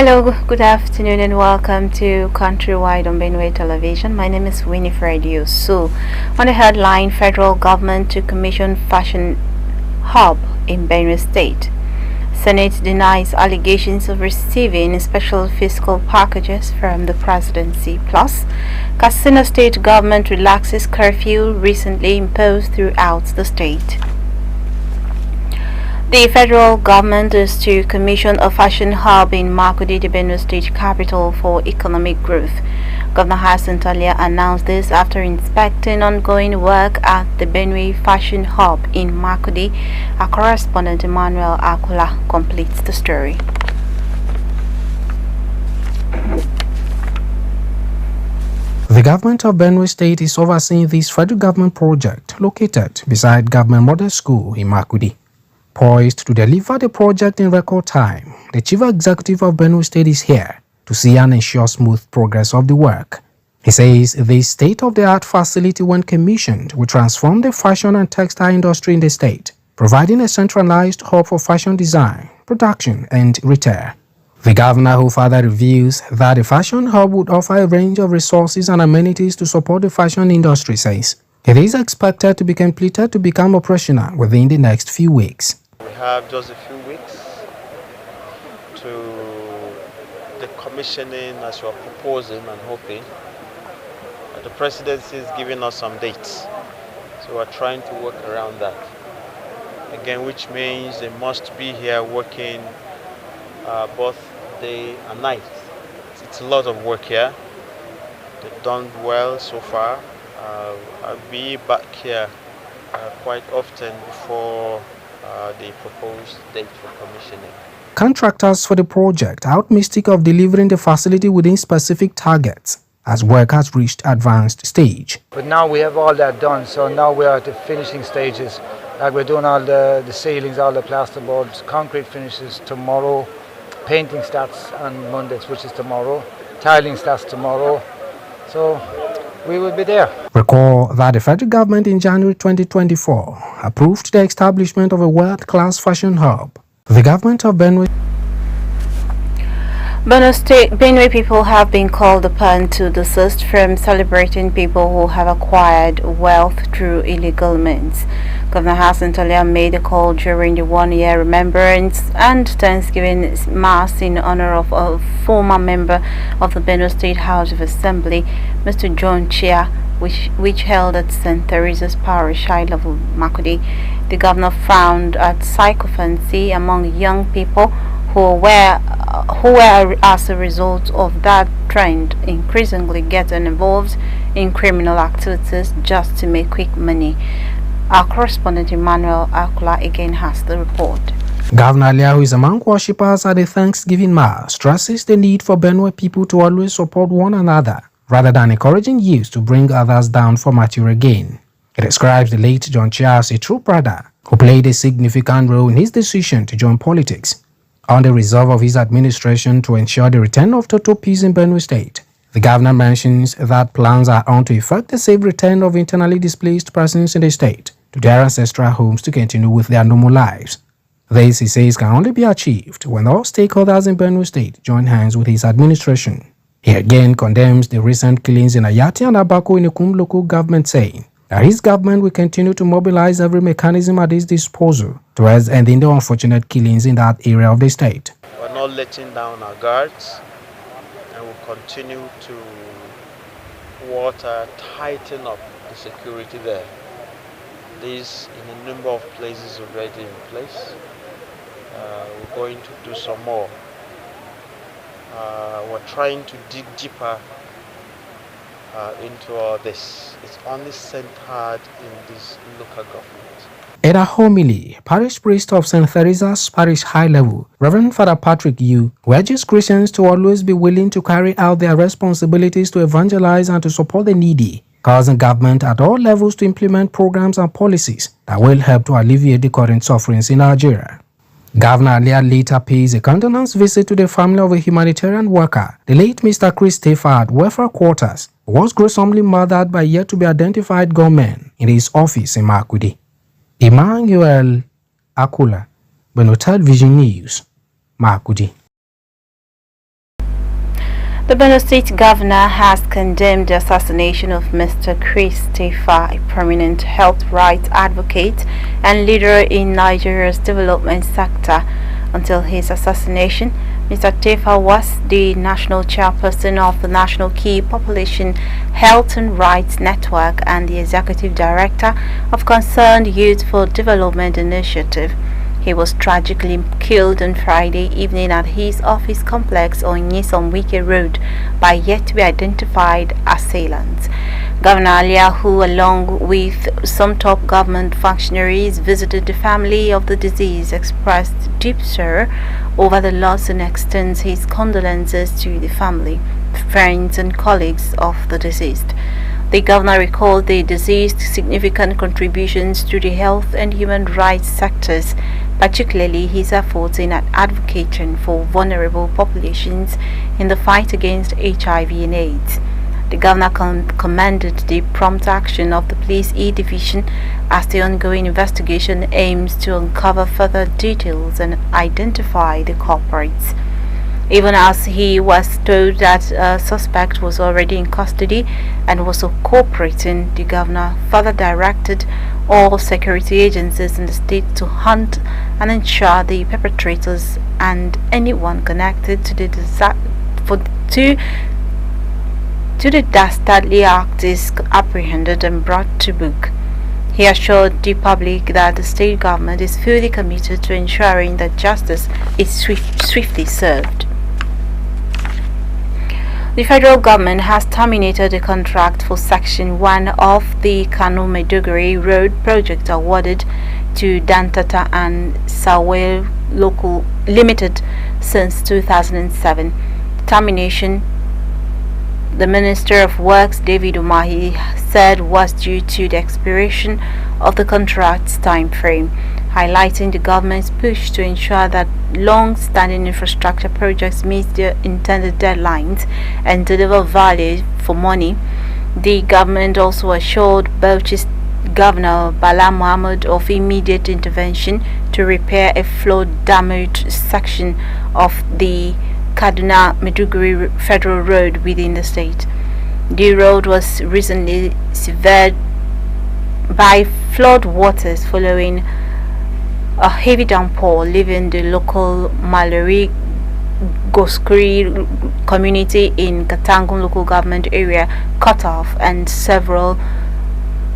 Hello, good afternoon, and welcome to Countrywide on Benue Television. My name is Winifred Yusu. On the headline, Federal Government to Commission Fashion Hub in Benue State. Senate denies allegations of receiving special fiscal packages from the presidency. Plus, Katsina State Government relaxes curfew recently imposed throughout the state. The federal government is to commission a fashion hub in Makurdi, the Benue State capital, for economic growth. Governor Hassan Talia announced this after inspecting ongoing work at the Benue Fashion Hub in Makurdi. Our correspondent Emmanuel Akula completes the story. The government of Benue State is overseeing this federal government project located beside Government Model School in Makurdi. Poised to deliver the project in record time, the Chief Executive of Benue State is here to see and ensure smooth progress of the work. He says this state-of-the-art facility, when commissioned, will transform the fashion and textile industry in the state, providing a centralized hub for fashion design, production, and retail. The governor, who further reveals that the fashion hub would offer a range of resources and amenities to support the fashion industry, says it is expected to be completed to become operational within the next few weeks. We have just a few weeks to the commissioning, as you are proposing and hoping. The presidency is giving us some dates, so we're trying to work around that. Again, which means they must be here working both day and night. It's a lot of work here. They've done well so far. I'll be back here quite often before the proposed date for commissioning. Contractors for the project are optimistic of delivering the facility within specific targets as work has reached advanced stage. But now we have all that done, so now we are at the finishing stages. Like we're doing all the ceilings, all the plasterboards, concrete finishes tomorrow, painting starts on Mondays, which is tomorrow, tiling starts tomorrow, so we will be there. Recall that the federal government in January 2024 approved the establishment of a world-class fashion hub. The government of Benue people have been called upon to desist from celebrating people who have acquired wealth through illegal means. Governor Hassan Talia made a call during the one-year remembrance and Thanksgiving Mass in honor of a former member of the Benue State House of Assembly, Mr. John Chia, which held at St. Teresa's Parish, High Level, Makurdi. The governor frowned at sycophancy among young people who were, as a result of that trend, increasingly getting involved in criminal activities just to make quick money. Our correspondent Emmanuel Akula again has the report. Governor Alia, who is among worshippers at the Thanksgiving Mass, stresses the need for Benue people to always support one another rather than encouraging youth to bring others down for material gain. He describes the late John Chia as a true brother who played a significant role in his decision to join politics. On the resolve of his administration to ensure the return of total peace in Benue State, the governor mentions that plans are on to effect the safe return of internally displaced persons in the state to their ancestral homes to continue with their normal lives. This, he says, can only be achieved when all stakeholders in Benue State join hands with his administration. He again condemns the recent killings in Ayati and Abako in Ikum local government, saying that his government will continue to mobilize every mechanism at its disposal towards ending the unfortunate killings in that area of the state. We're not letting down our guards, and we'll continue to tighten up the security there. This in a number of places already in place. We're going to do some more. We're trying to dig deeper into all this. It's only centered in this local government. At a homily, parish priest of St. Teresa's Parish High Level, Reverend Father Patrick Yu, urges Christians to always be willing to carry out their responsibilities to evangelize and to support the needy, causing government at all levels to implement programs and policies that will help to alleviate the current sufferings in Nigeria. Governor Alia later pays a condolence visit to the family of a humanitarian worker, the late Mr. Chris Teffa, at welfare quarters, who was gruesomely murdered by yet-to-be-identified gunmen in his office in Makurdi. Emmanuel Akula, Benue Television News, Makurdi. The Benue State Governor has condemned the assassination of Mr. Chris Tefa, a prominent health rights advocate and leader in Nigeria's development sector. Until his assassination, Mr. Tefa was the national chairperson of the National Key Population Health and Rights Network and the executive director of Concerned Youth for Development Initiative. He was tragically killed on Friday evening at his office complex on Nyesomwike Road by yet-to-be-identified assailants. Governor Alia, who along with some top government functionaries visited the family of the deceased, expressed deep sorrow over the loss and extends his condolences to the family, friends and colleagues of the deceased. The governor recalled the deceased's significant contributions to the health and human rights sectors, particularly his efforts in advocating for vulnerable populations in the fight against HIV and AIDS. The governor commended the prompt action of the Police E-Division as the ongoing investigation aims to uncover further details and identify the culprits. Even as he was told that a suspect was already in custody and was cooperating, the governor further directed all security agencies in the state to hunt and ensure the perpetrators and anyone connected to the dastardly act is apprehended and brought to book. He assured the public that the state government is fully committed to ensuring that justice is swiftly served. The federal government has terminated the contract for Section 1 of the Kano-Maiduguri Road project awarded to Dantata and Sawel Local Limited since 2007. The termination, the Minister of Works David Umahi said, was due to the expiration of the contract's time frame, highlighting the government's push to ensure that long-standing infrastructure projects meet their intended deadlines and deliver value for money. The government also assured Bauchi's Governor Bala Mohammed of immediate intervention to repair a flood-damaged section of the Kaduna-Maiduguri Federal Road within the state. The road was recently severed by flood waters following a heavy downpour, leaving the local Malari Goskuri community in Katangun local government area cut off and severely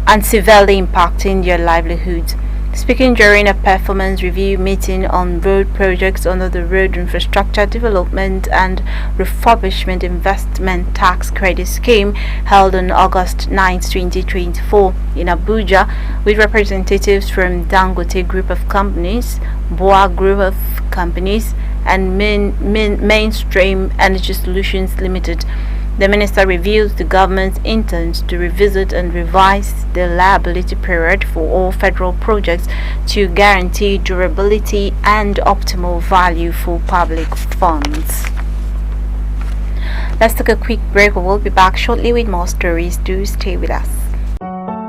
impacting their livelihoods. Speaking during a performance review meeting on road projects under the Road Infrastructure Development and Refurbishment Investment Tax Credit Scheme held on August 9, 2024 in Abuja with representatives from Dangote Group of Companies, Boa Group of Companies, and Mainstream Energy Solutions Limited, the minister revealed the government's intent to revisit and revise the liability period for all federal projects to guarantee durability and optimal value for public funds. Let's take a quick break. We will be back shortly with more stories. Do stay with us.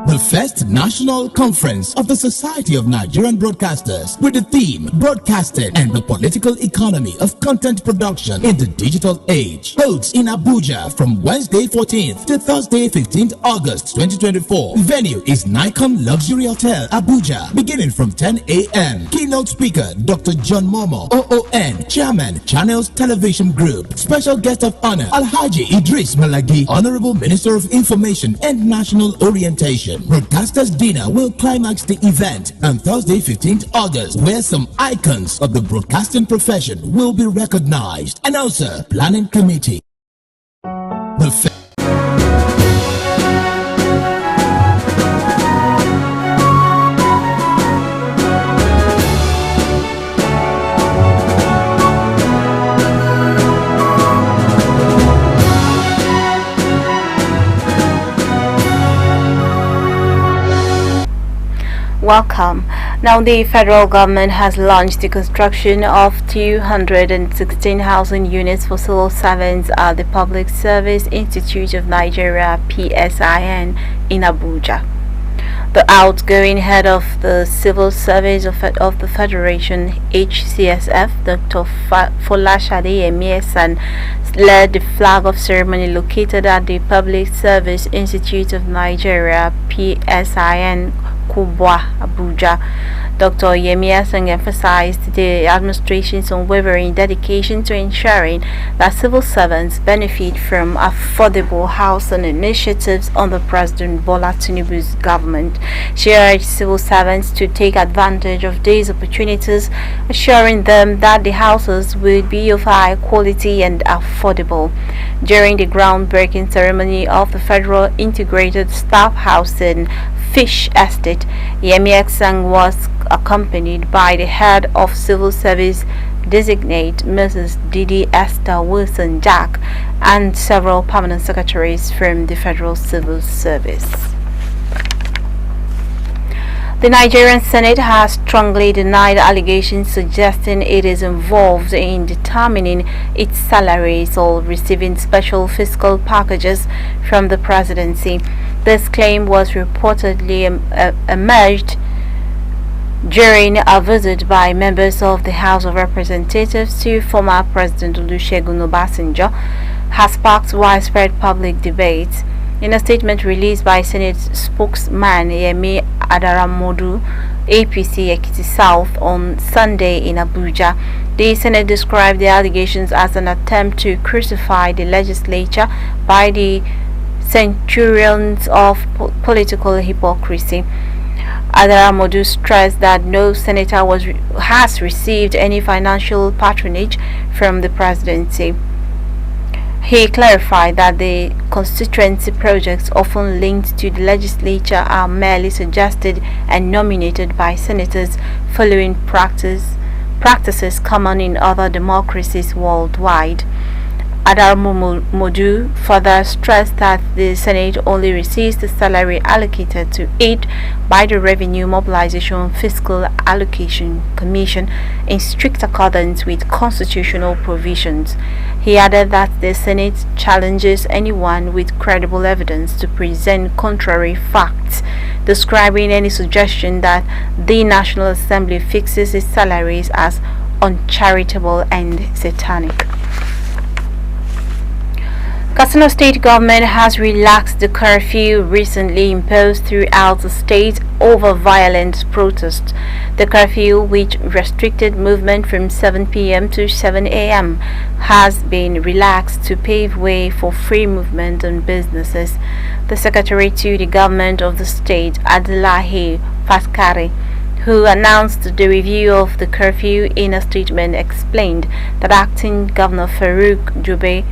The first national conference of the Society of Nigerian Broadcasters with the theme Broadcasting and the Political Economy of Content Production in the Digital Age holds in Abuja from Wednesday 14th to Thursday 15th August 2024. Venue is Nikon Luxury Hotel, Abuja, beginning from 10 a.m. Keynote speaker Dr. John Momo, OON, Chairman, Channels Television Group. Special guest of honor Alhaji Idris Malagi, Honorable Minister of Information and National Orientation. Broadcasters Dinner will climax the event on Thursday 15th August, where some icons of the broadcasting profession will be recognized. Announcer, Planning Committee. Welcome. Now, the federal government has launched the construction of 216 housing units for civil servants at the Public Service Institute of Nigeria (PSIN) in Abuja. The outgoing head of the Civil Service of the Federation, HCSF, Dr. Folashade Emiesan, led the flag off ceremony located at the Public Service Institute of Nigeria, PSIN, Kubwa, Abuja. Dr. Yemiasang emphasized the administration's unwavering dedication to ensuring that civil servants benefit from affordable housing initiatives under President Bola Tinubu's government. She urged civil servants to take advantage of these opportunities, assuring them that the houses would be of high quality and affordable. During the groundbreaking ceremony of the Federal Integrated Staff Housing Fish Estate, Yemi Eksang was accompanied by the head of Civil Service designate Mrs. Didi Esther Wilson Jack and several permanent secretaries from the Federal Civil Service. The Nigerian Senate has strongly denied allegations suggesting it is involved in determining its salaries or receiving special fiscal packages from the presidency. This claim was reportedly emerged during a visit by members of the House of Representatives to former President Olusegun Obasanjo, has sparked widespread public debate. In a statement released by Senate spokesman Yemi Adaramodu, APC Ekiti South, on Sunday in Abuja, the Senate described the allegations as an attempt to crucify the legislature by the centurions of political hypocrisy. Adaramodu stressed that no senator has received any financial patronage from the presidency. He clarified that the constituency projects often linked to the legislature are merely suggested and nominated by senators following practices common in other democracies worldwide. Adaramodu further stressed that the Senate only receives the salary allocated to it by the Revenue Mobilization Fiscal Allocation Commission in strict accordance with constitutional provisions. He added that the Senate challenges anyone with credible evidence to present contrary facts, describing any suggestion that the National Assembly fixes its salaries as uncharitable and satanic. Katsina State government has relaxed the curfew recently imposed throughout the state over violent protests. The curfew, which restricted movement from 7 p.m. to 7 a.m., has been relaxed to pave way for free movement on businesses. The secretary to the government of the state, Adelahe Faskari, who announced the review of the curfew in a statement, explained that acting Governor Farouk Jube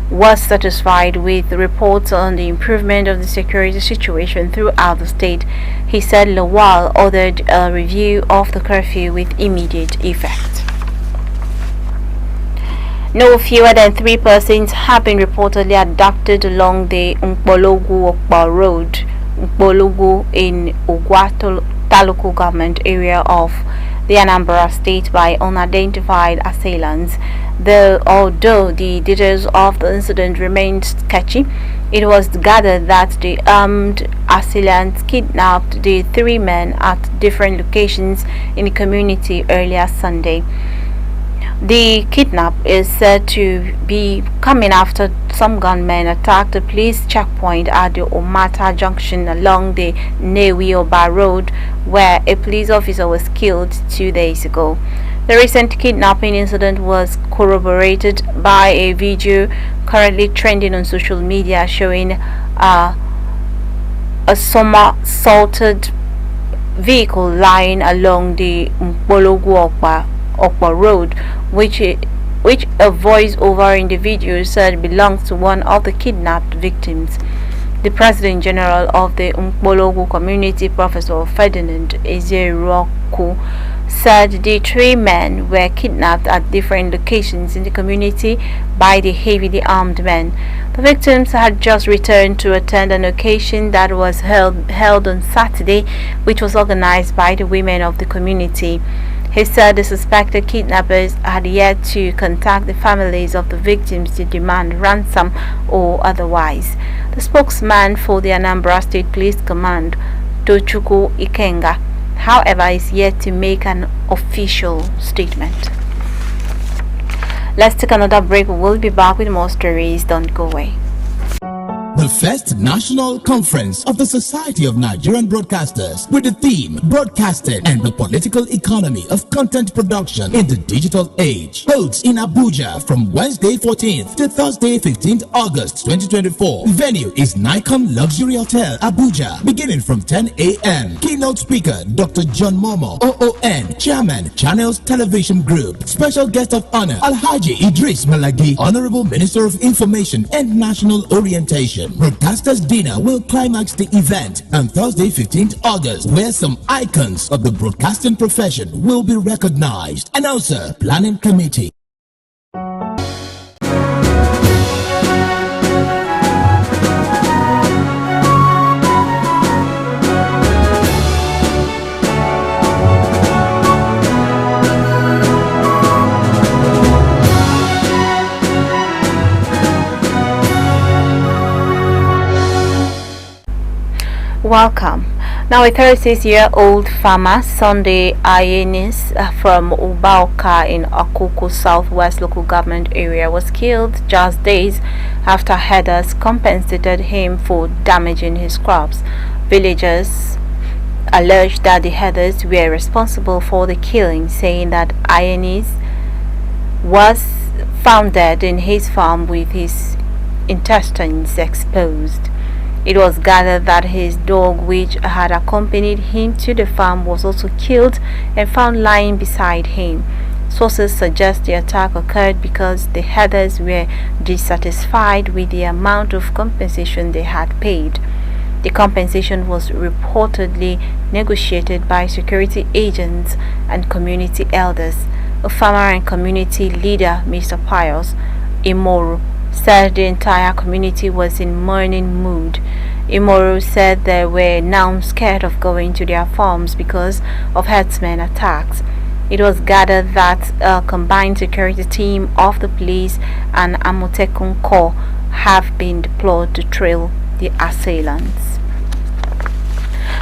was satisfied with the reports on the improvement of the security situation throughout the state. He said Lawal ordered a review of the curfew with immediate effect. No fewer than 3 persons have been reportedly abducted along the Ukpologu-Okpa Road, Ukpologu, in Ugwa Taluku government area of the Anambra state by unidentified assailants. Although the details of the incident remained sketchy, it was gathered that the armed assailants kidnapped the 3 men at different locations in the community earlier Sunday. The kidnap is said to be coming after some gunmen attacked a police checkpoint at the Omata junction along the Newi-Oba road, where a police officer was killed 2 days ago. The recent kidnapping incident was corroborated by a video currently trending on social media showing a somersaulted vehicle lying along the Ukpologu-Okpa road, which a voice-over in the video said belongs to one of the kidnapped victims. The President General of the Ukpologu community, Professor Ferdinand Ezeroku, said the 3 men were kidnapped at different locations in the community by the heavily armed men. The victims had just returned to attend an occasion that was held on Saturday, which was organized by the women of the community. He said the suspected kidnappers had yet to contact the families of the victims to demand ransom or otherwise. The spokesman for the Anambra State Police Command, Tochukwu Ikenga, however, is yet to make an official statement. Let's take another break. We'll be back with more stories. Don't go away. The first national conference of the Society of Nigerian Broadcasters with the theme Broadcasting and the Political Economy of Content Production in the Digital Age holds in Abuja from Wednesday 14th to Thursday 15th August 2024. Venue is Nikon Luxury Hotel, Abuja, beginning from 10 a.m. Keynote speaker Dr. John Momo, OON, Chairman, Channels Television Group. Special guest of honor Alhaji Idris Malagi, Honorable Minister of Information and National Orientation. Broadcasters Dinner will climax the event on Thursday 15th August, where some icons of the broadcasting profession will be recognized. Announcer, Planning Committee. Welcome. Now, a 36-year-old farmer, Sunday Ayenis, from Ubauka in Akuku Southwest local government area, was killed just days after herders compensated him for damaging his crops. Villagers alleged that the herders were responsible for the killing, saying that Ayenis was found dead in his farm with his intestines exposed. It was gathered that his dog, which had accompanied him to the farm, was also killed and found lying beside him. Sources suggest the attack occurred because the herders were dissatisfied with the amount of compensation they had paid. The compensation was reportedly negotiated by security agents and community elders. A farmer and community leader, Mr. Pius Imoru, said the entire community was in mourning mood. Imoru said they were now scared of going to their farms because of herdsmen attacks. It was gathered that a combined security team of the police and Amotekun Corps have been deployed to trail the assailants.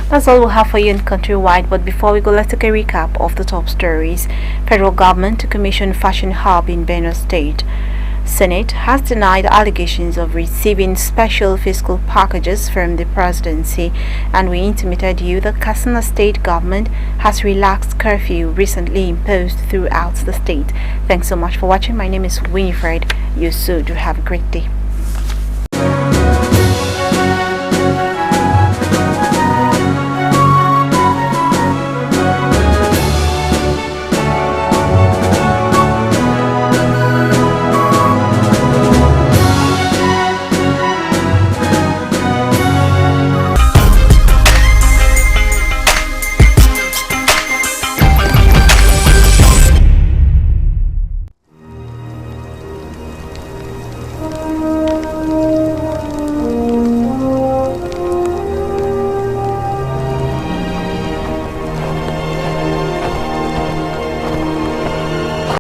That's all we'll have for you in Countrywide, but before we go, let's take a recap of the top stories. Federal government to commission fashion hub in Benue State. Senate has denied allegations of receiving special fiscal packages from the presidency, and we intimated you that Katsina state government has relaxed curfew recently imposed throughout the state. Thanks so much for watching. My name is Winifred Yusu. Do have a great day.